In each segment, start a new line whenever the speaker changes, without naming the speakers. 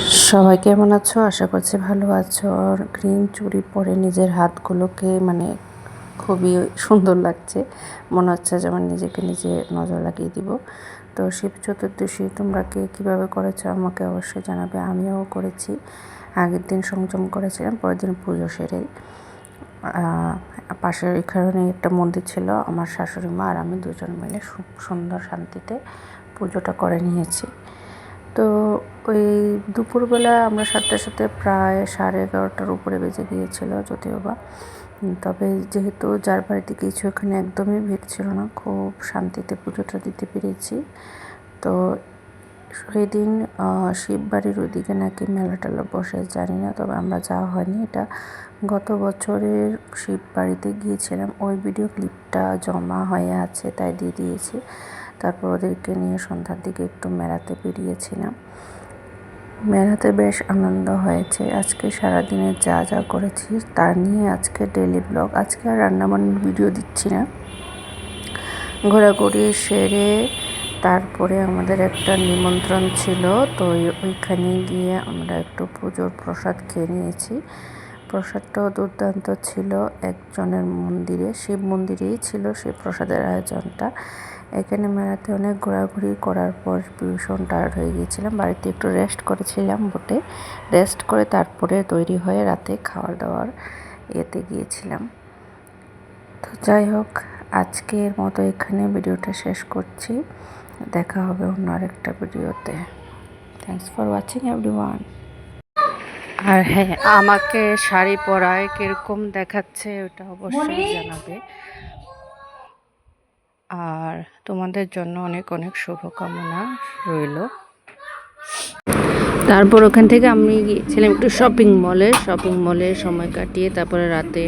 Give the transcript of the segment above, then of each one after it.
সবাই কেমন আছো? আশা করছি ভালো আছো। আর গ্রিন চুড়ি পরে নিজের হাতগুলোকে খুবই সুন্দর লাগছে। মনে হচ্ছে যেমন নিজেকে নিজে নজর লাগিয়ে দিব। তো শিব চতুর্দশী তোমরা কে কীভাবে করেছো আমাকে অবশ্যই জানাবে। আমিও করেছি। আগের দিন সংযম করেছিলাম, পরের দিন পুজো সেরে পাশের এখানে একটা মন্দির ছিল, আমার শাশুড়ি মা আর আমি দুজন মিলে সুন্দর শান্তিতে পুজোটা করে নিয়েছি। তো ওই দুপুরবেলা আমরা সাথে সাথে প্রায় 11:30টার উপরে বেজে গিয়েছিল যদিও বা। তবে যেহেতু যার বাড়িতে কিছু এখানে একদমই ভিড় ছিল না, খুব শান্তিতে পুজোটা দিতে পেরেছি। তো সেই দিন শিব বাড়ির ওইদিকে নাকি মেলা টেলা বসে জানি না, তবে আমরা যাওয়া হয়নি। এটা গত বছরের শিব বাড়িতে গিয়েছিলাম, ওই ভিডিও ক্লিপটা জমা হয়ে আছে তাই দিয়ে দিয়েছি। তারপর ওদেরকে নিয়ে সন্ধ্যার দিকে একটু মেলাতে বেরিয়েছিলাম। মেলাতে বেশ আনন্দ হয়েছে। আজকে সারাদিনে যা যা করেছি তা নিয়ে আজকে ডেইলি ব্লগ। আজকে আর রান্নাবান্নার ভিডিও দিচ্ছি না। ঘোরাঘুরি সেরে তারপরে আমাদের একটা নিমন্ত্রণ ছিল, তো ওইখানে গিয়ে আমরা একটু পুজোর প্রসাদ খেয়ে নিয়েছি। প্রসাদটাও দুর্দান্ত ছিল। একজনের মন্দিরে, শিব মন্দিরেই ছিল সেই প্রসাদের আয়োজনটা। এখানে মেলাতে অনেক ঘোরাঘুরি করার পর ভীষণ টায়ার্ড হয়ে গিয়েছিলাম। বাড়িতে একটু রেস্ট করেছিলাম বটে, রেস্ট করে তারপরে তৈরি হয়ে রাতে খাওয়ার দাওয়ার এতে গিয়েছিলাম। তো যাই হোক, আজকের মতো এখানে ভিডিওটা শেষ করছি। দেখা হবে অন্য আরেকটা ভিডিওতে। Thanks for watching everyone. আর হ্যাঁ, আমাকে শাড়ি পরায় কিরকম দেখাচ্ছে ওটা অবশ্যই জানাবে। আর তোমাদের জন্য অনেক অনেক শুভকামনা রইল। তারপর ওখান থেকে আমি গিয়েছিলাম একটু শপিং মলে সময় কাটিয়ে তারপরে রাতে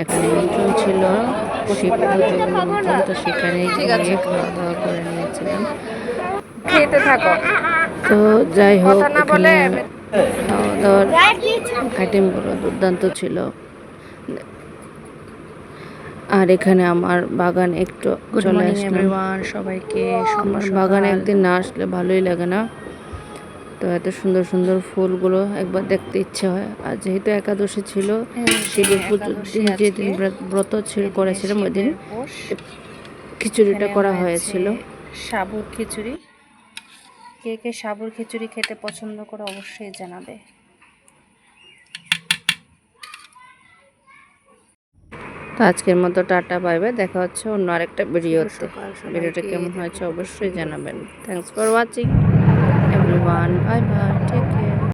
এখানে নিমন্ত্রণ ছিল, শিব পুজোর নিমন্ত্রণ। তো সেখানে গিয়ে খাওয়া দাওয়া করে নিয়েছিলাম।
খেতে থাকো।
তো যাই হোক, এখানে খাওয়া দাওয়ার আইটেমগুলো দুর্দান্ত ছিল। আর এখানে আমার বাগান একটু চলে আসলাম।
সবাইকে
আমার বাগানে একদিন না আসলে ভালোই লাগে না। তো এত সুন্দর সুন্দর ফুলগুলো একবার দেখতে ইচ্ছে হয়। আর যেহেতু একাদশী ছিল, শিবের পুজোর দিন যেদিন ব্রত করেছিলাম ওই দিন খিচুড়িটা করা হয়েছিল।
সাবুর খিচুড়ি। কে কে সাবুর খিচুড়ি খেতে পছন্দ করে অবশ্যই জানাবে।
তো আজকের মতো টাটা, বাই বাই। দেখা হচ্ছে অন্য আরেকটা ভিডিওতে। ভিডিওটা কেমন হয়েছে অবশ্যই জানাবেন। Thanks for watching everyone. Bye bye.